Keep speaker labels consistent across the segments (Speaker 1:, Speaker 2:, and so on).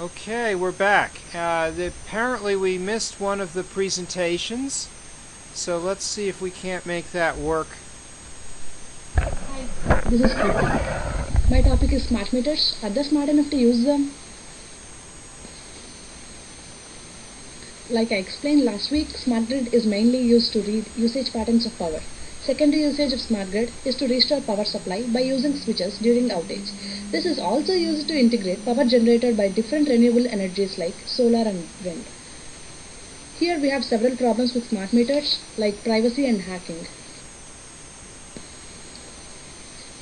Speaker 1: Okay, we're back. Apparently we missed one of the presentations, so let's see if we can't make that work.
Speaker 2: Hi, this is Kriti. My topic is smart meters. Are they smart enough to use them? Like I explained last week, smart grid is mainly used to read usage patterns of power. Secondary usage of smart grid is to restore power supply by using switches during outage. This is also used to integrate power generated by different renewable energies like solar and wind. Here we have several problems with smart meters like privacy and hacking.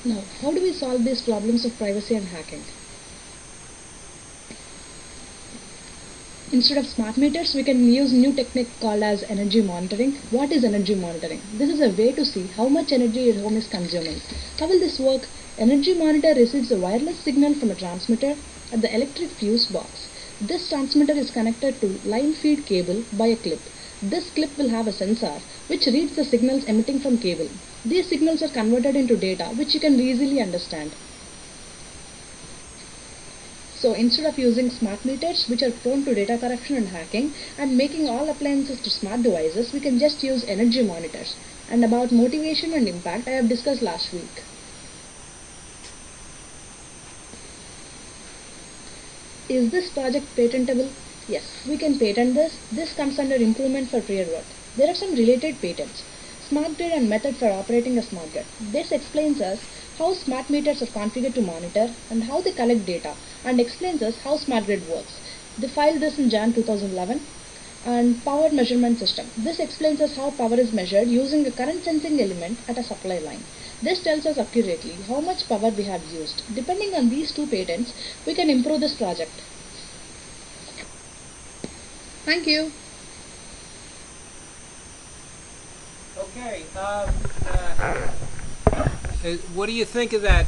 Speaker 2: Now, how do we solve these problems of privacy and hacking? Instead of smart meters, we can use new technique called as energy monitoring. What is energy monitoring? This is a way to see how much energy your home is consuming. How will this work? Energy monitor receives a wireless signal from a transmitter at the electric fuse box. This transmitter is connected to line feed cable by a clip. This clip will have a sensor which reads the signals emitting from cable. These signals are converted into data which you can easily understand. So instead of using smart meters which are prone to data corruption and hacking and making all appliances to smart devices, we can just use energy monitors. And about motivation and impact I have discussed last week. Is this project patentable? Yes, we can patent this. This comes under improvement for prior work. There are some related patents. Smart grid and method for operating a smart grid. This explains us how smart meters are configured to monitor and how they collect data and explains us how smart grid works. They filed this in Jan 2011. And power measurement system. This explains us how power is measured using a current sensing element at a supply line. This tells us accurately how much power we have used. Depending on these two patents, we can improve this project. Thank you.
Speaker 1: Okay, what do you think of that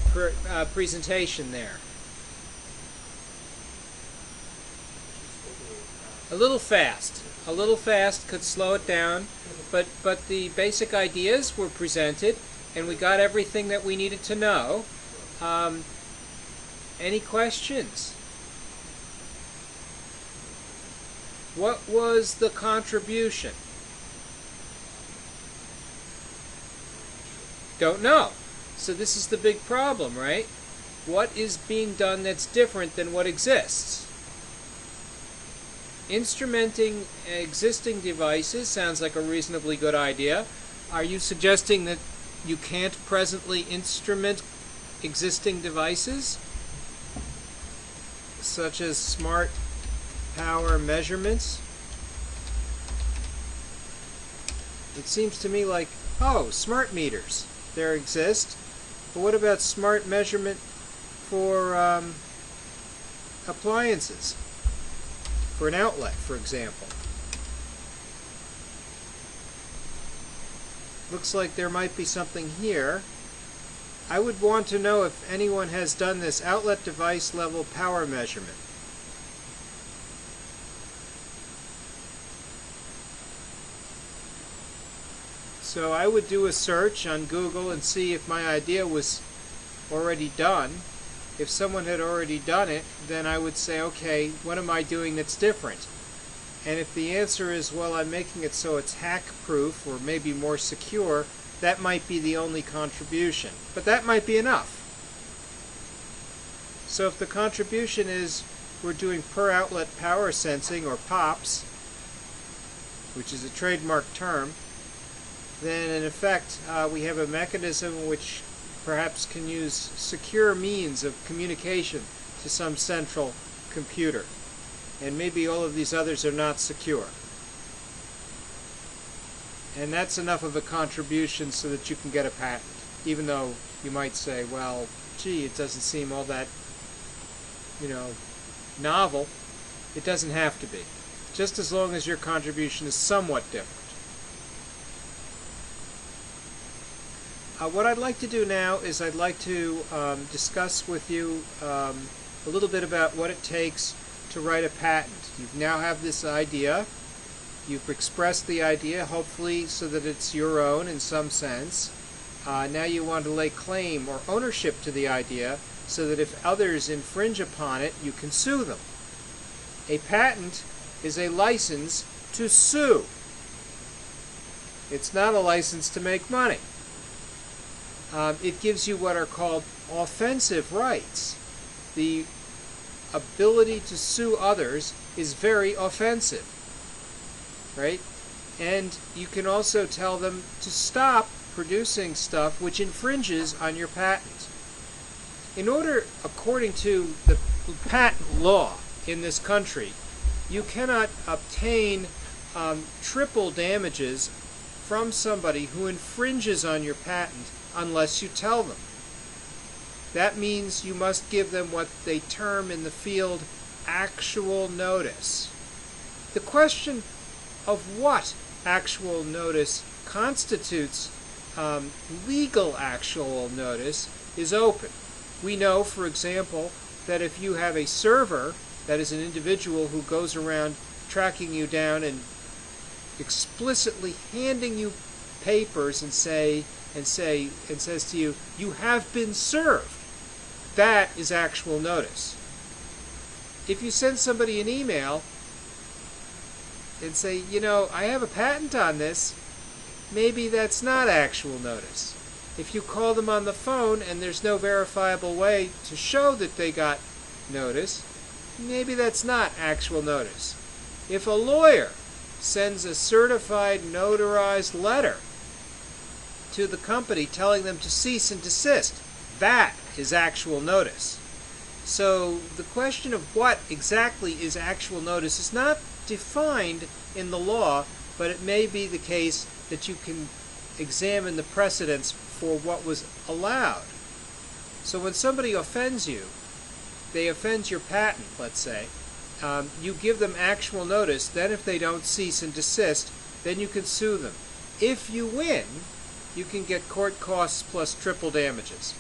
Speaker 1: presentation there? A little fast, could slow it down, but the basic ideas were presented and we got everything that we needed to know. Any questions? What was the contribution? Don't know. So this is the big problem, right? What is being done that's different than what exists? Instrumenting existing devices sounds like a reasonably good idea. Are you suggesting that you can't presently instrument existing devices, such as smart power measurements? It seems to me like, oh, smart meters, there exist. But what about smart measurement for appliances? For an outlet, for example. Looks like there might be something here. I would want to know if anyone has done this outlet device level power measurement. So I would do a search on Google and see if my idea was already done. If someone had already done it, then I would say, okay, what am I doing that's different? And if the answer is, well, I'm making it so it's hack-proof or maybe more secure, that might be the only contribution. But that might be enough. So if the contribution is we're doing per outlet power sensing, or POPs, which is a trademark term, then in effect we have a mechanism which perhaps can use secure means of communication to some central computer. And maybe all of these others are not secure. And that's enough of a contribution so that you can get a patent, even though you might say, well, gee, it doesn't seem all that, novel. It doesn't have to be. Just as long as your contribution is somewhat different. What I'd like to do now is I'd like to discuss with you a little bit about what it takes to write a patent. You now have this idea. You've expressed the idea, hopefully so that it's your own in some sense. Now you want to lay claim or ownership to the idea so that if others infringe upon it, you can sue them. A patent is a license to sue. It's not a license to make money. It gives you what are called offensive rights. The ability to sue others is very offensive, right? And you can also tell them to stop producing stuff which infringes on your patent. In order, according to the patent law in this country, you cannot obtain triple damages from somebody who infringes on your patent unless you tell them. That means you must give them what they term in the field actual notice. The question of what actual notice constitutes legal actual notice is open. We know, for example, that if you have a server that is an individual who goes around tracking you down and explicitly handing you papers and says to you, "You have been served," that is actual notice. If you send somebody an email and say, "I have a patent on this," maybe that's not actual notice. If you call them on the phone and there's no verifiable way to show that they got notice, maybe that's not actual notice. If a lawyer sends a certified notarized letter to the company telling them to cease and desist, that is actual notice. So the question of what exactly is actual notice is not defined in the law, but it may be the case that you can examine the precedents for what was allowed. So when somebody offends you, they offend your patent, let's say, you give them actual notice. Then if they don't cease and desist, then you can sue them. If you win, you can get court costs plus triple damages.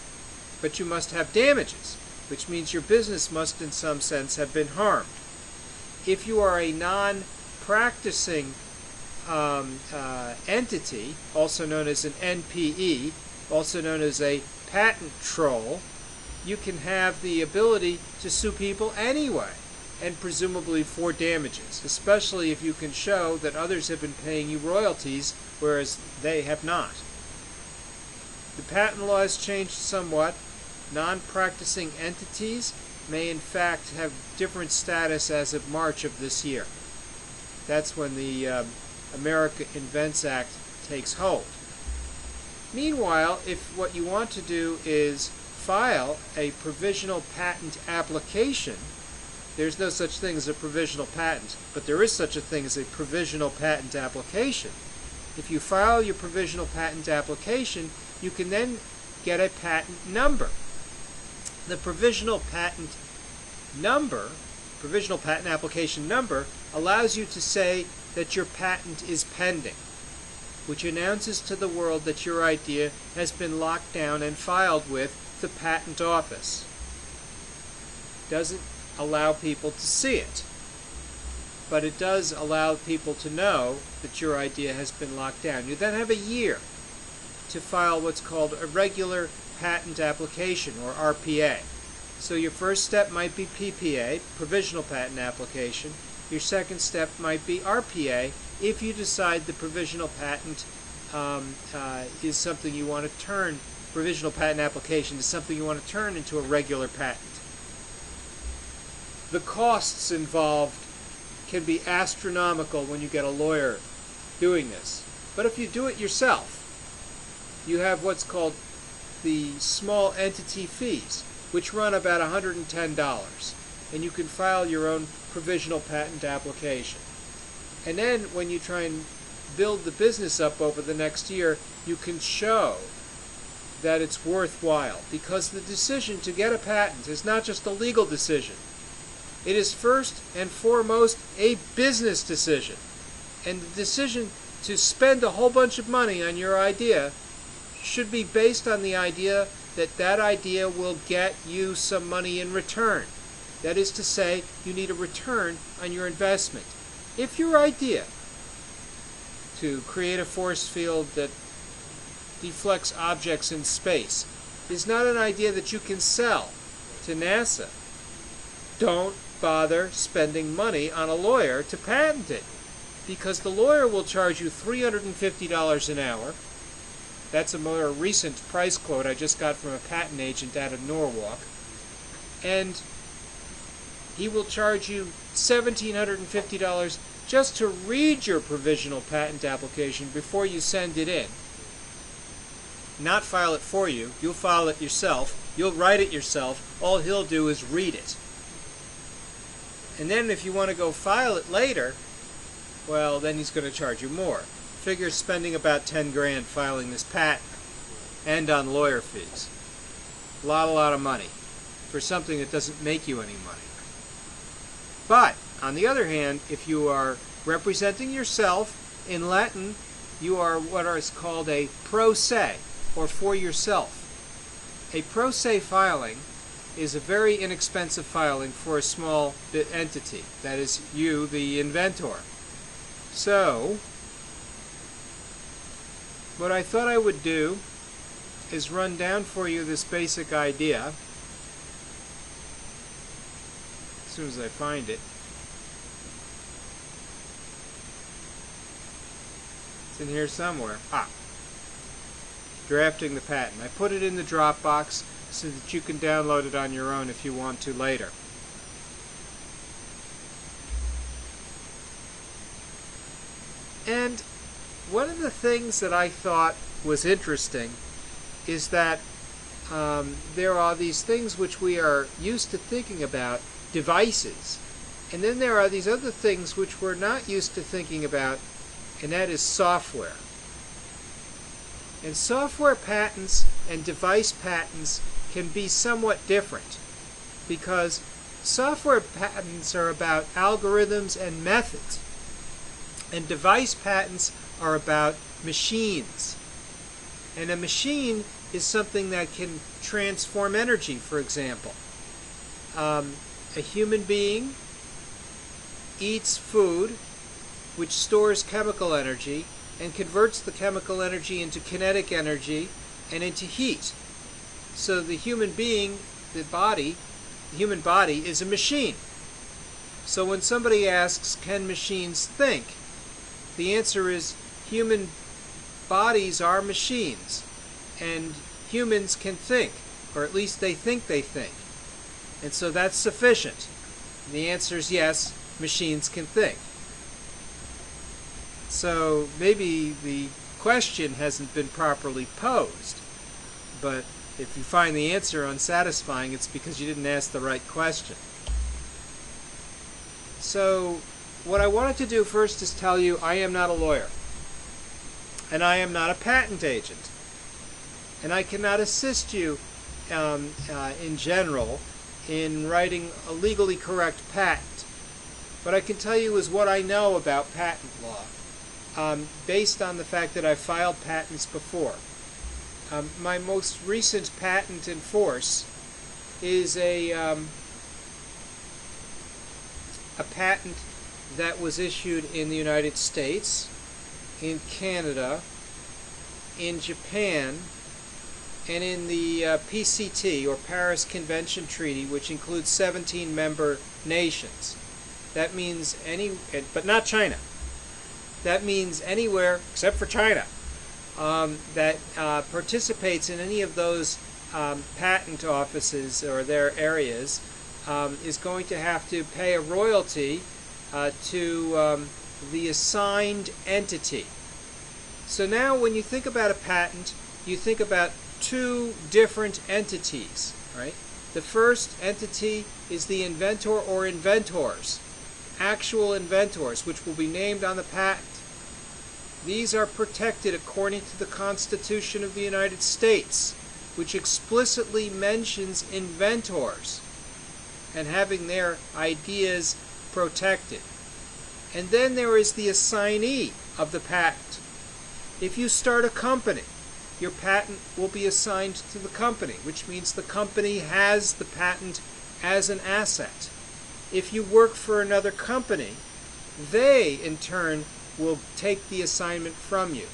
Speaker 1: But you must have damages, which means your business must in some sense have been harmed. If you are a non-practicing entity, also known as an NPE, also known as a patent troll, you can have the ability to sue people anyway, and presumably for damages, especially if you can show that others have been paying you royalties, whereas they have not. The patent law has changed somewhat. Non-practicing entities may in fact have different status as of March of this year. That's when the America Invents Act takes hold. Meanwhile, if what you want to do is file a provisional patent application, there's no such thing as a provisional patent, but there is such a thing as a provisional patent application. If you file your provisional patent application, you can then get a patent number. The provisional patent application number, allows you to say that your patent is pending, which announces to the world that your idea has been locked down and filed with the patent office. Doesn't allow people to see it, but it does allow people to know that your idea has been locked down. You then have a year to file what's called a regular patent application, or RPA. So your first step might be PPA, provisional patent application. Your second step might be RPA, if you decide the provisional patent is something you want to turn, provisional patent application is something you want to turn into a regular patent. The costs involved can be astronomical when you get a lawyer doing this. But if you do it yourself, you have what's called the small entity fees, which run about $110, and you can file your own provisional patent application. And then when you try and build the business up over the next year, you can show that it's worthwhile, because the decision to get a patent is not just a legal decision. It is first and foremost a business decision. And the decision to spend a whole bunch of money on your idea should be based on the idea that that idea will get you some money in return. That is to say, you need a return on your investment. If your idea to create a force field that deflects objects in space is not an idea that you can sell to NASA, don't bother spending money on a lawyer to patent it, because the lawyer will charge you $350 an hour. That's a more recent price quote I just got from a patent agent out of Norwalk. And he will charge you $1,750 just to read your provisional patent application before you send it in. Not file it for you. You'll file it yourself. You'll write it yourself. All he'll do is read it. And then if you want to go file it later, well, then he's going to charge you more. Figure spending about 10 grand filing this patent and on lawyer fees. A lot of money for something that doesn't make you any money. But, on the other hand, if you are representing yourself in Latin, you are what is called a pro se, or for yourself. A pro se filing is a very inexpensive filing for a small entity, that is you, the inventor. So, what I thought I would do is run down for you this basic idea as soon as I find it. It's in here somewhere. Drafting the patent. I put it in the Dropbox so that you can download it on your own if you want to later. And one of the things that I thought was interesting is that there are these things which we are used to thinking about, devices, and then there are these other things which we're not used to thinking about, and that is software. And software patents and device patents can be somewhat different, because software patents are about algorithms and methods, and device patents are about machines. And a machine is something that can transform energy, for example. A human being eats food which stores chemical energy and converts the chemical energy into kinetic energy and into heat. So the human being, the human body is a machine. So when somebody asks, can machines think? The answer is, human bodies are machines, and humans can think, or at least they think they think. And so that's sufficient. And the answer is yes, machines can think. So maybe the question hasn't been properly posed, but if you find the answer unsatisfying, it's because you didn't ask the right question. So what I wanted to do first is tell you I am not a lawyer, and I am not a patent agent, and I cannot assist you in general in writing a legally correct patent. What I can tell you is what I know about patent law, based on the fact that I've filed patents before. My most recent patent in force is a patent that was issued in the United States, in Canada, in Japan, and in the PCT, or Paris Convention Treaty, which includes 17 member nations. That means but not China. That means anywhere, except for China, that participates in any of those patent offices or their areas is going to have to pay a royalty to the assigned entity. So now when you think about a patent, you think about two different entities, right? The first entity is the inventor or inventors, actual inventors, which will be named on the patent. These are protected according to the Constitution of the United States, which explicitly mentions inventors and having their ideas protected. And then there is the assignee of the patent. If you start a company, your patent will be assigned to the company, which means the company has the patent as an asset. If you work for another company, they, in turn, will take the assignment from you.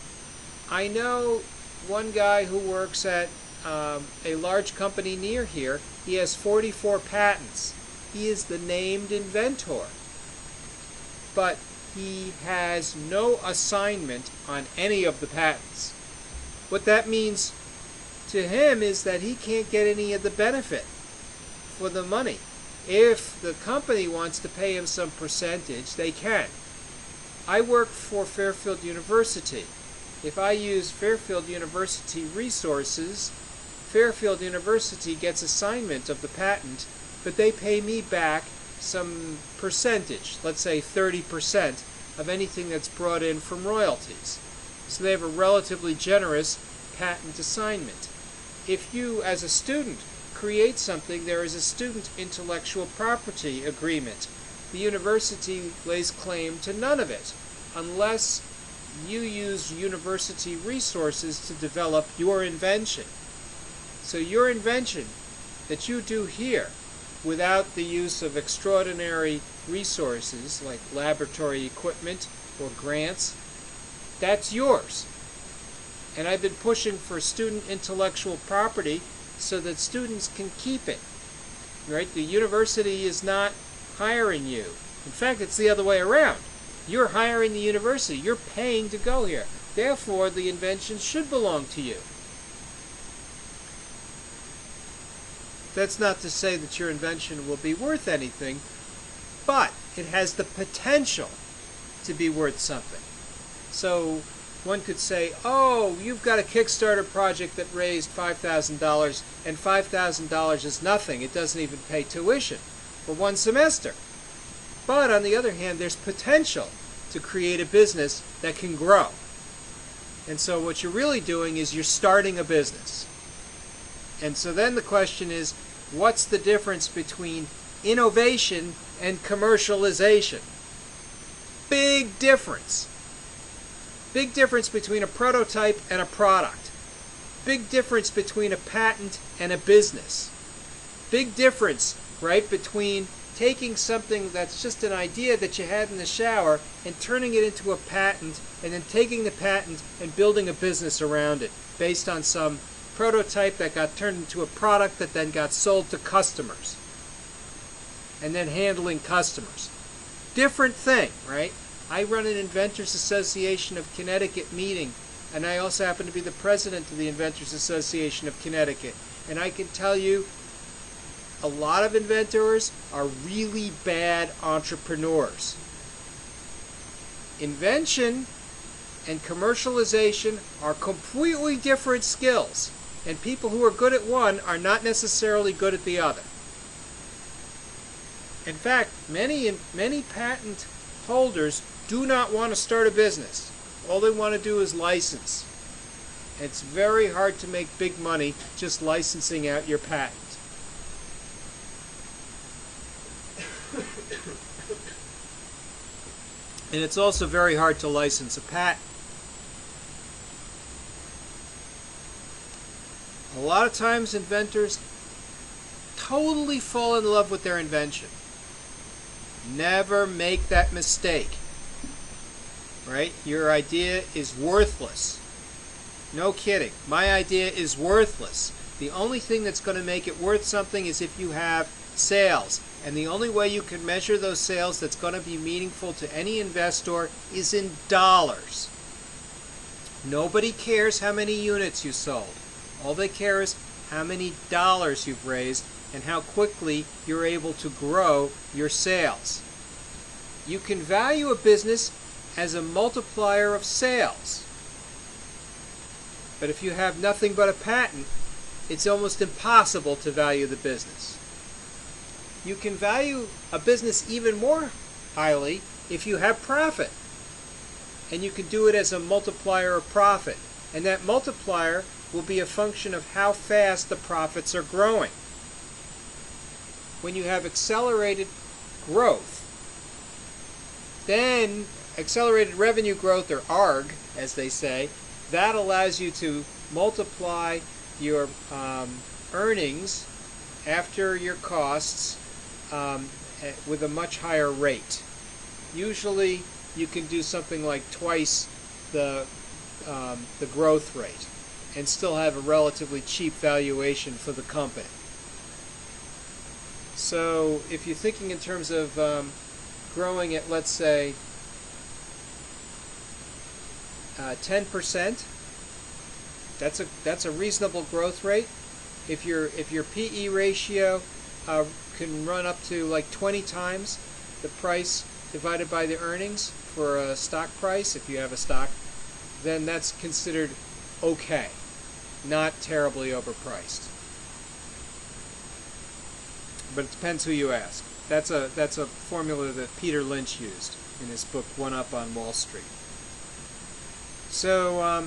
Speaker 1: I know one guy who works at a large company near here. He has 44 patents. He is the named inventor. But he has no assignment on any of the patents. What that means to him is that he can't get any of the benefit for the money. If the company wants to pay him some percentage, they can. I work for Fairfield University. If I use Fairfield University resources, Fairfield University gets assignment of the patent, but they pay me back some percentage, let's say 30% of anything that's brought in from royalties. So they have a relatively generous patent assignment. If you, as a student, create something, there is a student intellectual property agreement. The university lays claim to none of it unless you use university resources to develop your invention. So your invention that you do here without the use of extraordinary resources like laboratory equipment or grants, that's yours. And I've been pushing for student intellectual property so that students can keep it. Right? The university is not hiring you. In fact, it's the other way around. You're hiring the university. You're paying to go here. Therefore, the invention should belong to you. That's not to say that your invention will be worth anything, but it has the potential to be worth something. So one could say, oh, you've got a Kickstarter project that raised $5,000, and $5,000 is nothing. It doesn't even pay tuition for one semester. But on the other hand, there's potential to create a business that can grow. And so what you're really doing is you're starting a business. And so then the question is, what's the difference between innovation and commercialization? Big difference. Big difference between a prototype and a product. Big difference between a patent and a business. Big difference, right, between taking something that's just an idea that you had in the shower and turning it into a patent, and then taking the patent and building a business around it based on some prototype that got turned into a product that then got sold to customers, and then handling customers. Different thing, right? I run an Inventors Association of Connecticut meeting, and I also happen to be the president of the Inventors Association of Connecticut. And I can tell you, a lot of inventors are really bad entrepreneurs. Invention and commercialization are completely different skills, and people who are good at one are not necessarily good at the other. In fact, many patent holders do not want to start a business. All they want to do is license. It's very hard to make big money just licensing out your patent. And it's also very hard to license a patent. A lot of times inventors totally fall in love with their invention. Never make that mistake. Right? Your idea is worthless. No kidding. My idea is worthless. The only thing that's going to make it worth something is if you have sales. And the only way you can measure those sales that's going to be meaningful to any investor is in dollars. Nobody cares how many units you sold. All they care is how many dollars you've raised and how quickly you're able to grow your sales. You can value a business as a multiplier of sales. But if you have nothing but a patent, it's almost impossible to value the business. You can value a business even more highly if you have profit. And you can do it as a multiplier of profit. And that multiplier will be a function of how fast the profits are growing. When you have accelerated growth, then accelerated revenue growth, or ARG, as they say, that allows you to multiply your earnings after your costs with a much higher rate. Usually you can do something like twice the growth rate and still have a relatively cheap valuation for the company. So if you're thinking in terms of growing at, let's say, 10%, that's a reasonable growth rate. If your PE ratio can run up to like 20 times the price divided by the earnings for a stock price, if you have a stock, then that's considered okay, not terribly overpriced. But it depends who you ask. That's a formula that Peter Lynch used in his book One Up on Wall Street. So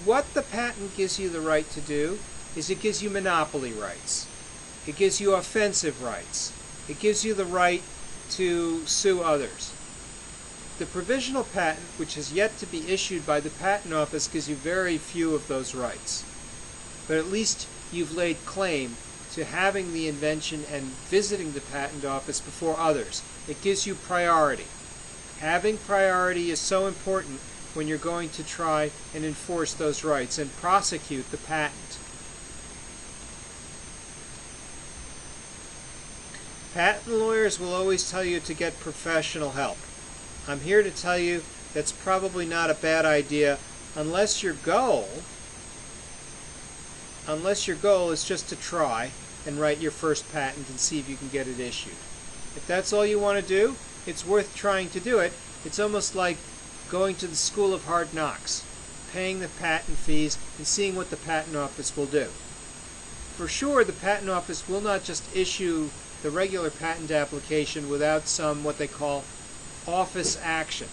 Speaker 1: what the patent gives you the right to do is it gives you monopoly rights. It gives you offensive rights. It gives you the right to sue others. The provisional patent, which is yet to be issued by the Patent Office, gives you very few of those rights. But at least you've laid claim to having the invention and visiting the Patent Office before others. It gives you priority. Having priority is so important when you're going to try and enforce those rights and prosecute the patent. Patent lawyers will always tell you to get professional help. I'm here to tell you that's probably not a bad idea unless your goal is just to try and write your first patent and see if you can get it issued. If that's all you want to do, it's worth trying to do it. It's almost like going to the School of Hard Knocks, paying the patent fees and seeing what the Patent Office will do. For sure, the Patent Office will not just issue the regular patent application without some what they call office action.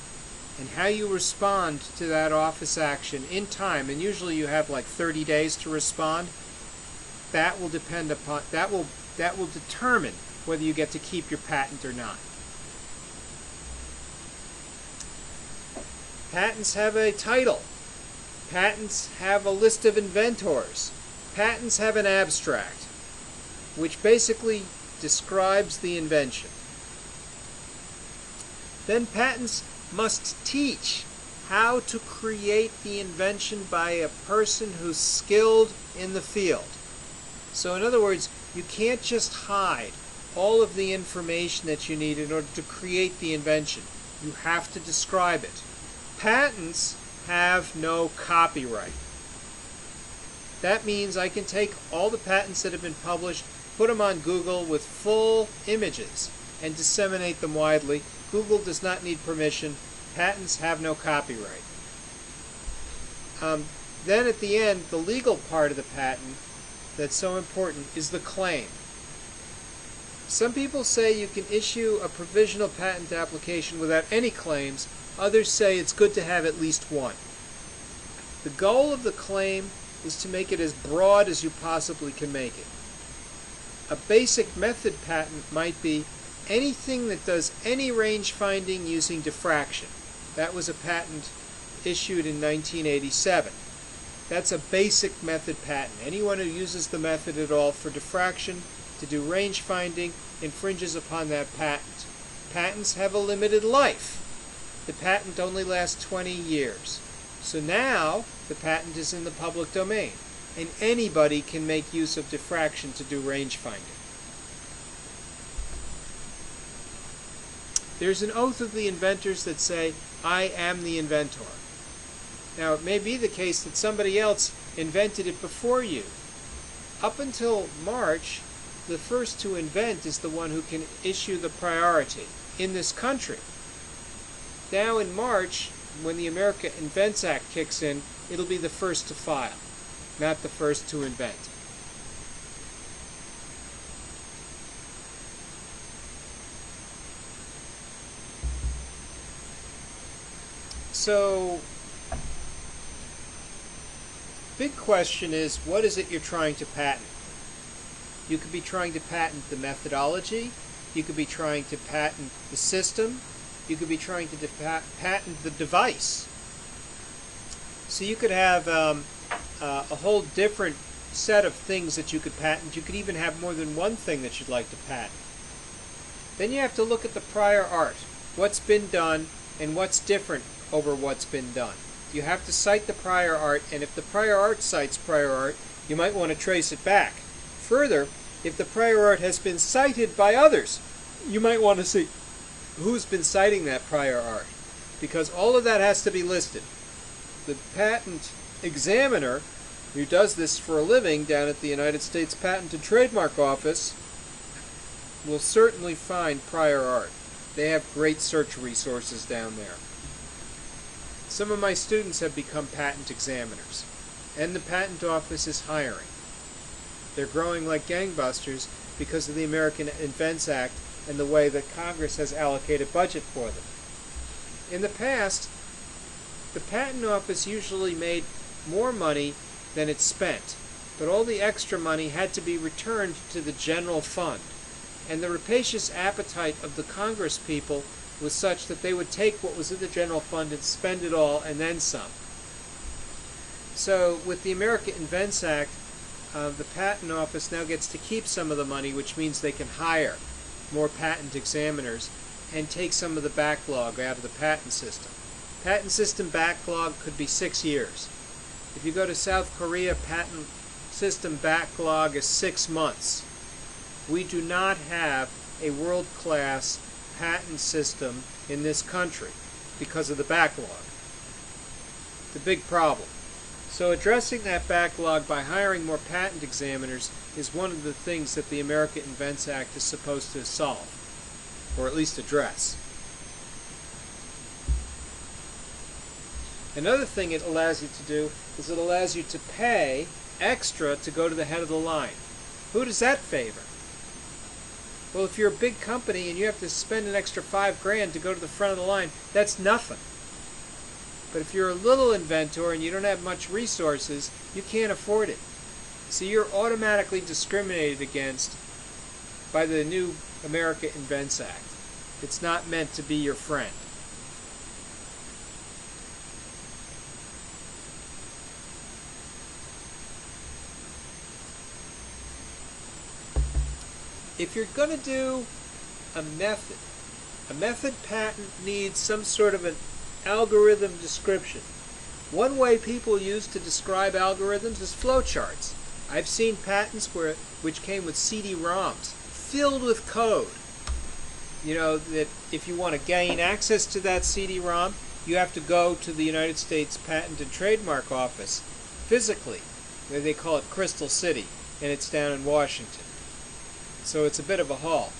Speaker 1: And how you respond to that office action in time, and usually you have like 30 days to respond, that will depend upon that will determine whether you get to keep your patent or not. Patents have a title. Patents have a list of inventors. Patents have an abstract, which basically describes the invention. Then patents must teach how to create the invention by a person who's skilled in the field. So in other words, you can't just hide all of the information that you need in order to create the invention. You have to describe it. Patents have no copyright. That means I can take all the patents that have been published, put them on Google with full images, and disseminate them widely. Google does not need permission. Patents have no copyright. Then at the end, the legal part of the patent that's so important is the claim. Some people say you can issue a provisional patent application without any claims. Others say it's good to have at least one. The goal of the claim is to make it as broad as you possibly can make it. A basic method patent might be anything that does any range finding using diffraction. That was a patent issued in 1987. That's a basic method patent. Anyone who uses the method at all for diffraction to do range finding infringes upon that patent. Patents have a limited life. The patent only lasts 20 years. So now the patent is in the public domain, and anybody can make use of diffraction to do range finding. There's an oath of the inventors that say, "I am the inventor." Now, it may be the case that somebody else invented it before you. Up until March, the first to invent is the one who can issue the priority in this country. Now in March, when the America Invents Act kicks in, it'll be the first to file, not the first to invent. So, big question is, what is it you're trying to patent? You could be trying to patent the methodology. You could be trying to patent the system. You could be trying to patent the device. So you could have a whole different set of things that you could patent. You could even have more than one thing that you'd like to patent. Then you have to look at the prior art. What's been done and what's different over what's been done. You have to cite the prior art, and if the prior art cites prior art, you might want to trace it back Further, if the prior art has been cited by others, you might want to see who's been citing that prior art, because all of that has to be listed. The patent examiner, who does this for a living down at the United States Patent and Trademark Office, will certainly find prior art. They have great search resources down there. Some of my students have become patent examiners, and the patent office is hiring. They're growing like gangbusters because of the American Invents Act and the way that Congress has allocated budget for them. In the past, the patent office usually made more money than it spent, but all the extra money had to be returned to the general fund. And the rapacious appetite of the Congress people was such that they would take what was in the general fund and spend it all and then some. So with the American Invents Act, the Patent Office now gets to keep some of the money, which means they can hire more patent examiners and take some of the backlog out of the patent system. Patent system backlog could be 6 years. If you go to South Korea, patent system backlog is 6 months. We do not have a world-class patent system in this country because of the backlog. It's a big problem. So addressing that backlog by hiring more patent examiners is one of the things that the American Invents Act is supposed to solve, or at least address. Another thing it allows you to do is it allows you to pay extra to go to the head of the line. Who does that favor? Well, if you're a big company and you have to spend an extra $5,000 to go to the front of the line, that's nothing. But if you're a little inventor and you don't have much resources, you can't afford it. So you're automatically discriminated against by the new American Invents Act. It's not meant to be your friend. If you're going to do a method patent needs some sort of an algorithm description. One way people use to describe algorithms is flowcharts. I've seen patents which came with CD-ROMs filled with code. You know that if you want to gain access to that CD-ROM, you have to go to the United States Patent and Trademark Office physically. They call it Crystal City, and it's down in Washington. So it's a bit of a haul.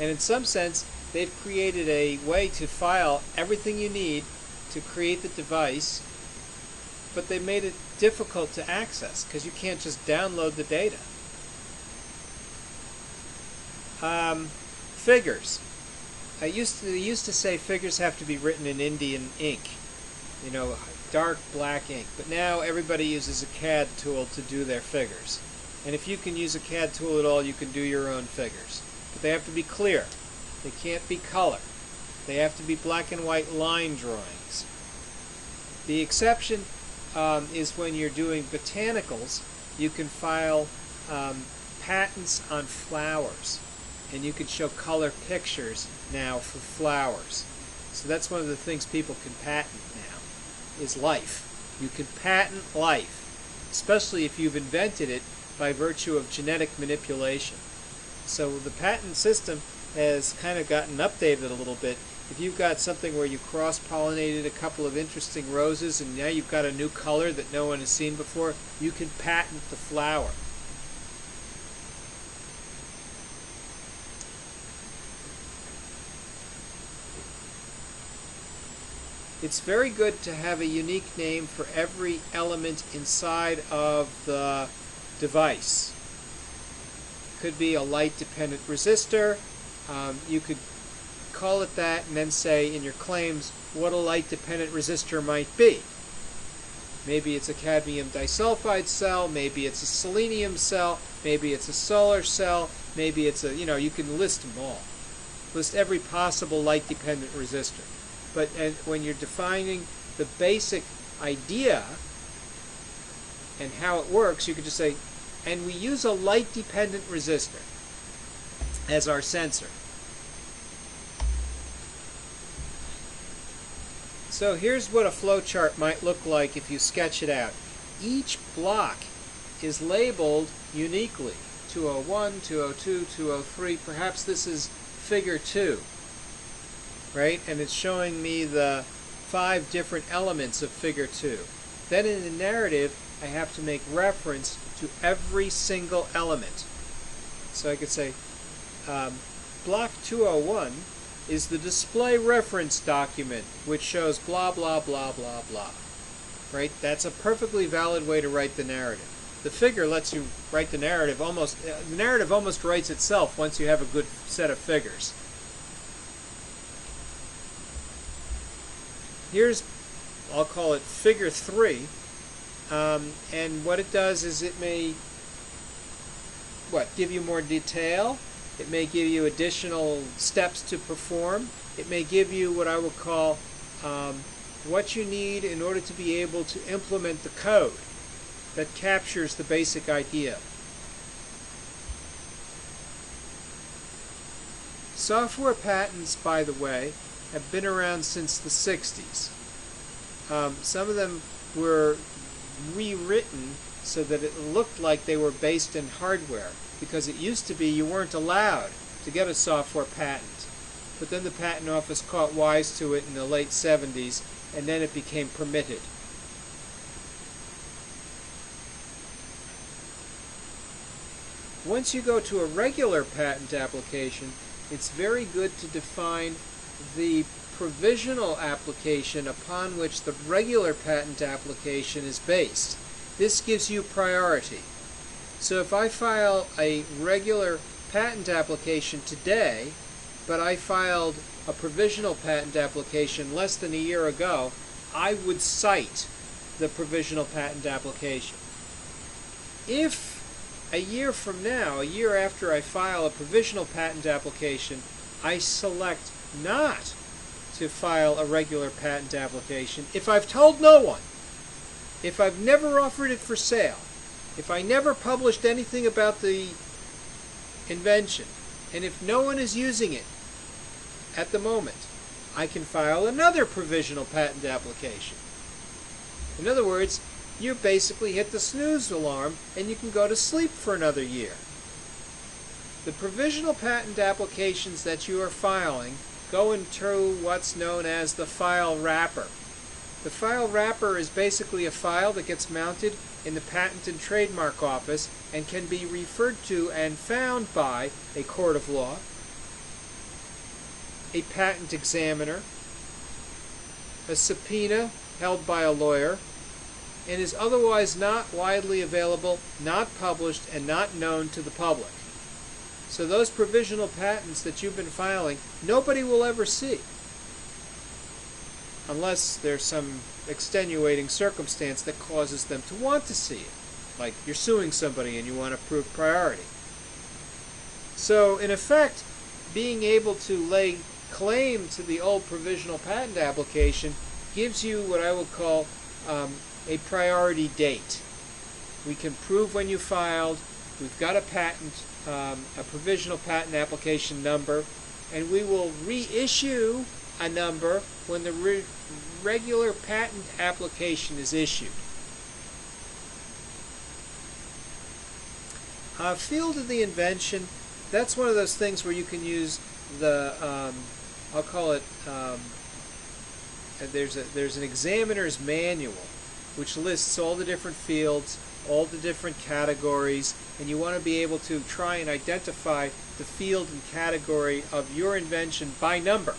Speaker 1: And in some sense, they've created a way to file everything you need to create the device, but they made it difficult to access because you can't just download the data. Figures. They used to say figures have to be written in Indian ink, you know, dark black ink. But now everybody uses a CAD tool to do their figures. And if you can use a CAD tool at all, you can do your own figures. But they have to be clear. They can't be color. They have to be black and white line drawings. The exception is when you're doing botanicals, you can file patents on flowers. And you can show color pictures now for flowers. So that's one of the things people can patent now, is life. You can patent life, especially if you've invented it by virtue of genetic manipulation. So the patent system has kind of gotten updated a little bit. If you've got something where you cross-pollinated a couple of interesting roses and now you've got a new color that no one has seen before, you can patent the flower. It's very good to have a unique name for every element inside of the device. Could be a light-dependent resistor. You could call it that and then say in your claims what a light-dependent resistor might be. Maybe it's a cadmium disulfide cell, maybe it's a selenium cell, maybe it's a solar cell, maybe it's a, you can list them all. List every possible light-dependent resistor. But when you're defining the basic idea and how it works, you could just say, and we use a light-dependent resistor as our sensor. So here's what a flowchart might look like if you sketch it out. Each block is labeled uniquely. 201, 202, 203. Perhaps this is figure 2, right? And it's showing me the 5 different elements of figure 2. Then in the narrative, I have to make reference to every single element. So I could say, block 201 is the display reference document, which shows blah, blah, blah, blah, blah. Right? That's a perfectly valid way to write the narrative. The figure lets you write the narrative the narrative almost writes itself once you have a good set of figures. Here's, I'll call it figure 3, and what it does is it may, give you more detail. It may give you additional steps to perform. It may give you what I would call what you need in order to be able to implement the code that captures the basic idea. Software patents, by the way, have been around since the 60s. Some of them were rewritten so that it looked like they were based in hardware, because it used to be you weren't allowed to get a software patent. But then the Patent Office caught wise to it in the late 70s, and then it became permitted. Once you go to a regular patent application, it's very good to define the provisional application upon which the regular patent application is based. This gives you priority. So if I file a regular patent application today, but I filed a provisional patent application less than a year ago, I would cite the provisional patent application. If a year from now, a year after I file a provisional patent application, I select not to file a regular patent application, if I've told no one, if I've never offered it for sale, if I never published anything about the invention, and if no one is using it at the moment, I can file another provisional patent application. In other words, you basically hit the snooze alarm and you can go to sleep for another year. The provisional patent applications that you are filing go into what's known as the file wrapper. The file wrapper is basically a file that gets mounted in the Patent and Trademark Office and can be referred to and found by a court of law, a patent examiner, a subpoena held by a lawyer, and is otherwise not widely available, not published, and not known to the public. So those provisional patents that you've been filing, nobody will ever see, unless there's some extenuating circumstance that causes them to want to see it, like you're suing somebody and you want to prove priority. So in effect, being able to lay claim to the old provisional patent application gives you what I would call a priority date. We can prove when you filed, we've got a patent, a provisional patent application number, and we will reissue a number when the regular patent application is issued. Field of the invention, that's one of those things where you can use the, I'll call it, there's an examiner's manual which lists all the different fields, all the different categories, and you want to be able to try and identify the field and category of your invention by number.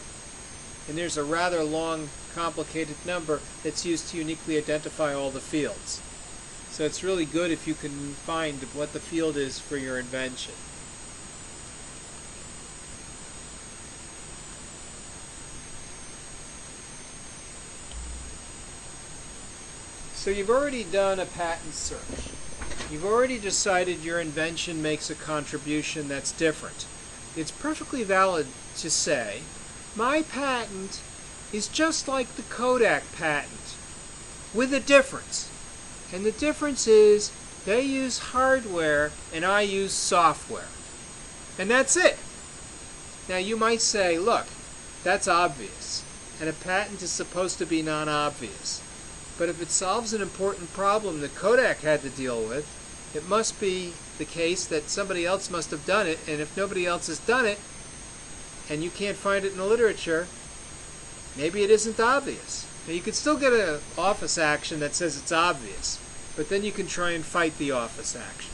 Speaker 1: And there's a rather long, complicated number that's used to uniquely identify all the fields. So it's really good if you can find what the field is for your invention. So you've already done a patent search. You've already decided your invention makes a contribution that's different. It's perfectly valid to say, my patent is just like the Kodak patent, with a difference. And the difference is they use hardware and I use software. And that's it. Now you might say, look, that's obvious. And a patent is supposed to be non-obvious. But if it solves an important problem that Kodak had to deal with, it must be the case that somebody else must have done it, and if nobody else has done it, and you can't find it in the literature, maybe it isn't obvious. Now, you could still get an office action that says it's obvious, but then you can try and fight the office action.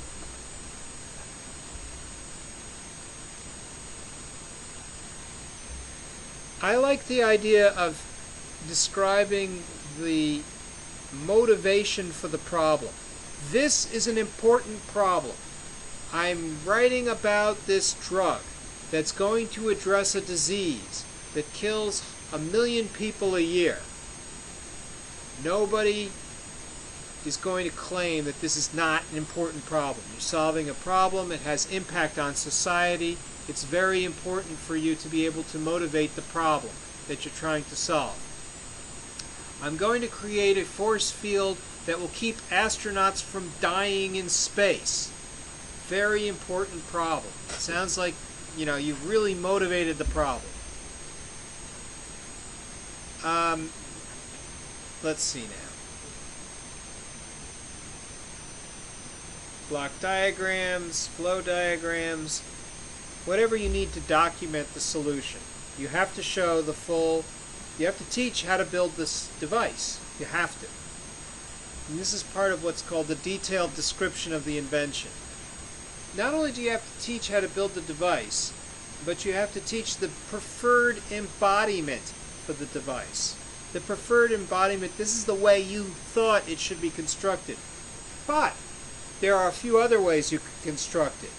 Speaker 1: I like the idea of describing the motivation for the problem. This is an important problem. I'm writing about this drug that's going to address a disease that kills 1 million people a year. Nobody is going to claim that this is not an important problem. You're solving a problem. It has impact on society. It's very important for you to be able to motivate the problem that you're trying to solve. I'm going to create a force field that will keep astronauts from dying in space. Very important problem. It sounds like, you've really motivated the problem. Let's see now. Block diagrams, flow diagrams, whatever you need to document the solution. You have to show the full, you have to teach how to build this device. You have to. And this is part of what's called the detailed description of the invention. Not only do you have to teach how to build the device, but you have to teach the preferred embodiment for the device. The preferred embodiment, this is the way you thought it should be constructed. But there are a few other ways you could construct it.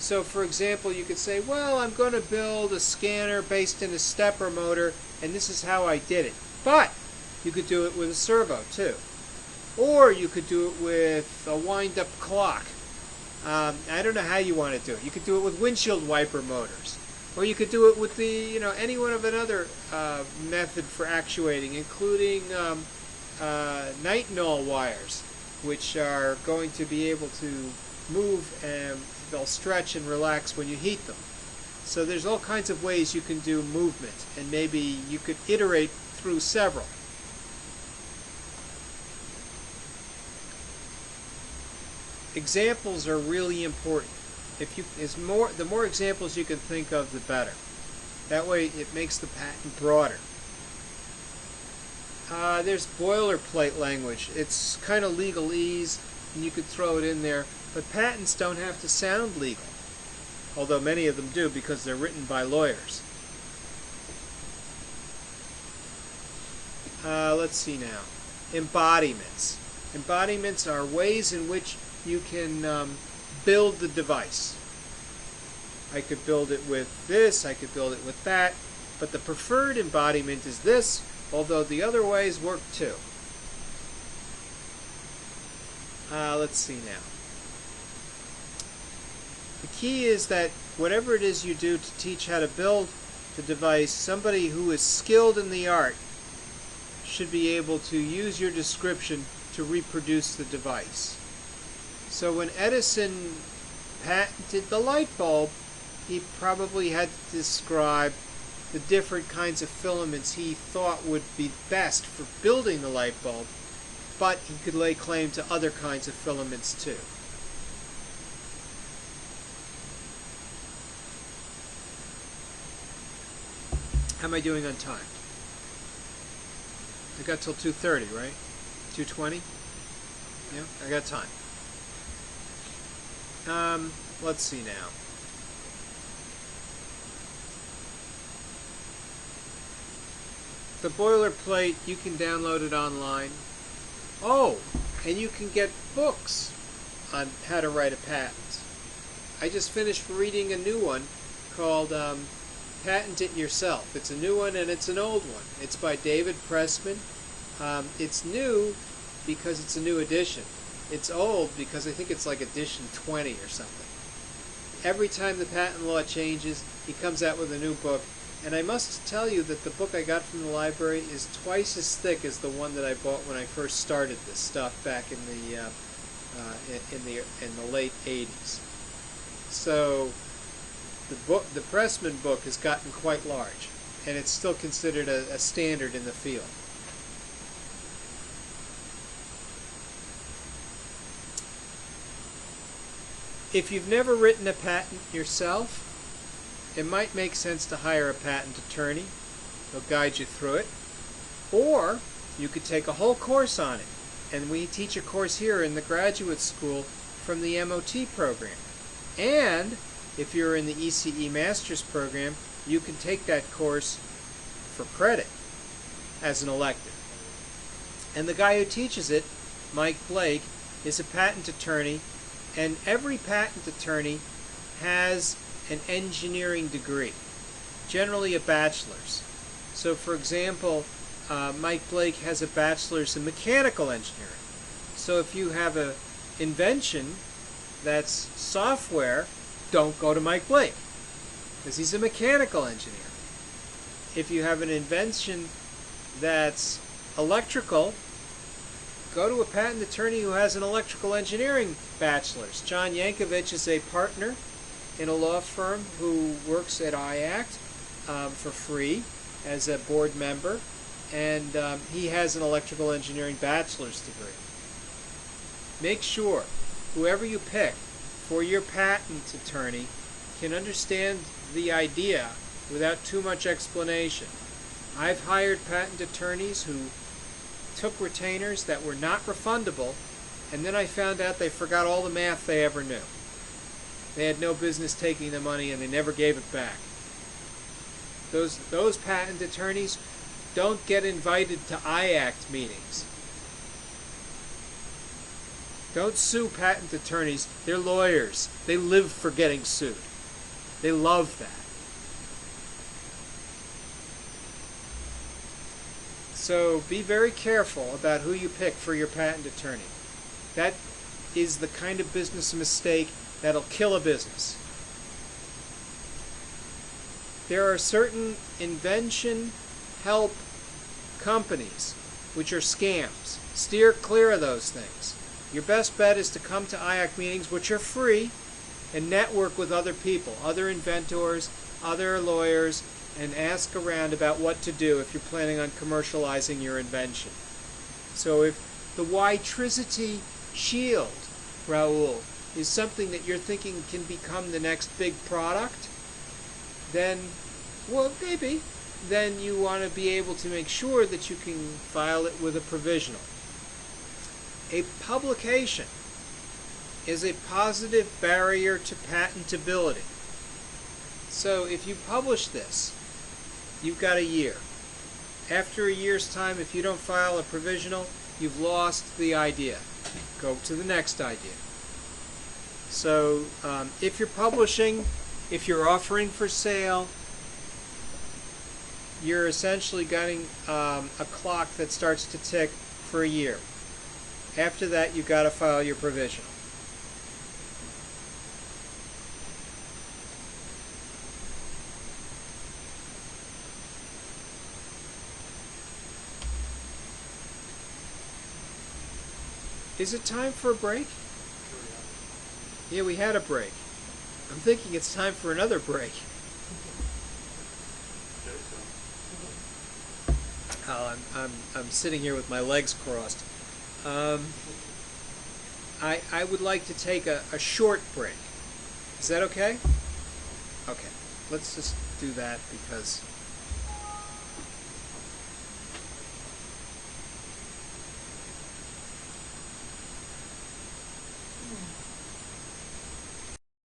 Speaker 1: So for example, you could say, well, I'm going to build a scanner based in a stepper motor, and this is how I did it. But you could do it with a servo too. Or you could do it with a wind-up clock. I don't know how you want to do it. You could do it with windshield wiper motors. Or you could do it with the, any one of another method for actuating, including nitinol wires, which are going to be able to move and they'll stretch and relax when you heat them. So there's all kinds of ways you can do movement, and maybe you could iterate through several. Examples are really important. The more examples you can think of, the better. That way it makes the patent broader. There's boilerplate language. It's kind of legalese, and you could throw it in there. But patents don't have to sound legal, although many of them do because they're written by lawyers. Let's see now. Embodiments. Embodiments are ways in which you can build the device. I could build it with this, I could build it with that, but the preferred embodiment is this, although the other ways work too. Let's see now. The key is that whatever it is you do to teach how to build the device, somebody who is skilled in the art should be able to use your description to reproduce the device. So when Edison patented the light bulb, he probably had to describe the different kinds of filaments he thought would be best for building the light bulb, but he could lay claim to other kinds of filaments too. How am I doing on time? I got till 2:30, right? 2:20? Yeah, I got time. Let's see now. The boilerplate, you can download it online. Oh, and you can get books on how to write a patent. I just finished reading a new one called Patent It Yourself. It's a new one and it's an old one. It's by David Pressman. It's new because it's a new edition. It's old because I think it's like edition 20 or something. Every time the patent law changes, he comes out with a new book. And I must tell you that the book I got from the library is twice as thick as the one that I bought when I first started this stuff back in the late 80s. So the Pressman book has gotten quite large, and it's still considered a standard in the field. If you've never written a patent yourself, it might make sense to hire a patent attorney. They'll guide you through it. Or you could take a whole course on it. And we teach a course here in the graduate school from the MOT program. And if you're in the ECE Master's program, you can take that course for credit as an elective. And the guy who teaches it, Mike Blake, is a patent attorney, and every patent attorney has an engineering degree, generally a bachelor's. So for example, Mike Blake has a bachelor's in mechanical engineering. So if you have an invention that's software, don't go to Mike Blake, because he's a mechanical engineer. If you have an invention that's electrical, go to a patent attorney who has an electrical engineering bachelor's. John Yankovich is a partner in a law firm who works at IACT for free as a board member, and he has an electrical engineering bachelor's degree. Make sure whoever you pick for your patent attorney can understand the idea without too much explanation. I've hired patent attorneys who took retainers that were not refundable, and then I found out they forgot all the math they ever knew. They had no business taking the money, and they never gave it back. Those patent attorneys don't get invited to IACT meetings. Don't sue patent attorneys. They're lawyers. They live for getting sued. They love that. So be very careful about who you pick for your patent attorney. That is the kind of business mistake that'll kill a business. There are certain invention help companies which are scams. Steer clear of those things. Your best bet is to come to IACT meetings, which are free, and network with other people, other inventors, other lawyers, and ask around about what to do if you're planning on commercializing your invention. So if the Ytricity shield, Raoul, is something that you're thinking can become the next big product, then, well, maybe, then you want to be able to make sure that you can file it with a provisional. A publication is a positive barrier to patentability. So if you publish this, you've got a year. After a year's time, if you don't file a provisional, you've lost the idea. Go to the next idea. So if you're publishing, if you're offering for sale, you're essentially getting a clock that starts to tick for a year. After that, you've got to file your provisional. Is it time for a break? Yeah, we had a break. I'm thinking it's time for another break. Oh, I'm sitting here with my legs crossed. I would like to take a short break. Is that okay? Okay, let's just do that because